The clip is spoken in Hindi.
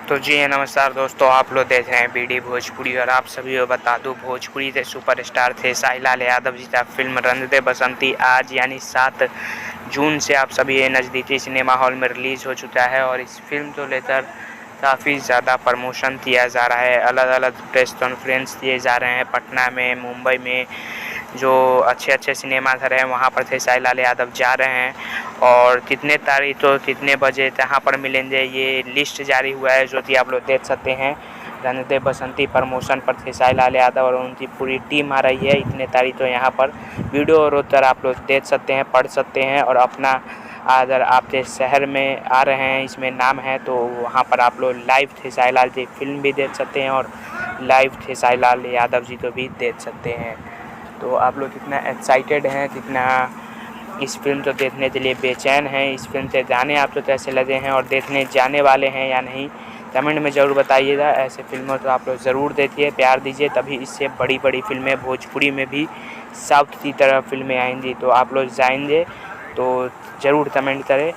तो जी नमस्कार दोस्तों, आप लोग देख रहे हैं बीडी भोजपुरी। और आप सभी को बता दूं, भोजपुरी के सुपरस्टार थे साई लाल यादव जी का फिल्म रंग दे बसंती आज यानी 7 जून से आप सभी ये नज़दीकी सिनेमा हॉल में रिलीज़ हो चुका है। और इस फिल्म को लेकर काफ़ी ज़्यादा प्रमोशन किया जा रहा है, अलग अलग प्रेस कॉन्फ्रेंस दिए जा रहे हैं। पटना में, मुंबई में जो अच्छे सिनेमा घर हैं वहाँ पर थे साई लाल यादव जा रहे हैं। और कितने तारीख तो कितने बजे कहाँ पर मिलेंगे ये लिस्ट जारी हुआ है, जो कि आप लोग देख सकते हैं। रंग दे बसंती प्रमोशन पर थे साई लाल यादव और उनकी पूरी टीम आ रही है। इतने तारीख तो यहाँ पर वीडियो रोकर आप लोग देख सकते हैं, पढ़ सकते हैं। और अपना अगर आपके शहर में आ रहे हैं, इसमें नाम है, तो वहाँ पर आप लोग लाइव थे साई लाल जी फिल्म भी देख सकते हैं और लाइव थे साई लाल यादव जी को भी देख सकते हैं। तो आप लोग कितना एक्साइटेड हैं, कितना इस फिल्म को देखने के लिए बेचैन हैं, इस फिल्म से जाने आप तो कैसे लगे हैं और देखने जाने वाले हैं या नहीं, कमेंट में ज़रूर बताइएगा। ऐसे फिल्मों तो आप लोग ज़रूर देखिए, प्यार दीजिए, तभी इससे बड़ी फिल्में भोजपुरी में भी साउथ की तरह फिल्में आएंगी। तो आप लोग जाएंगे तो ज़रूर कमेंट करें।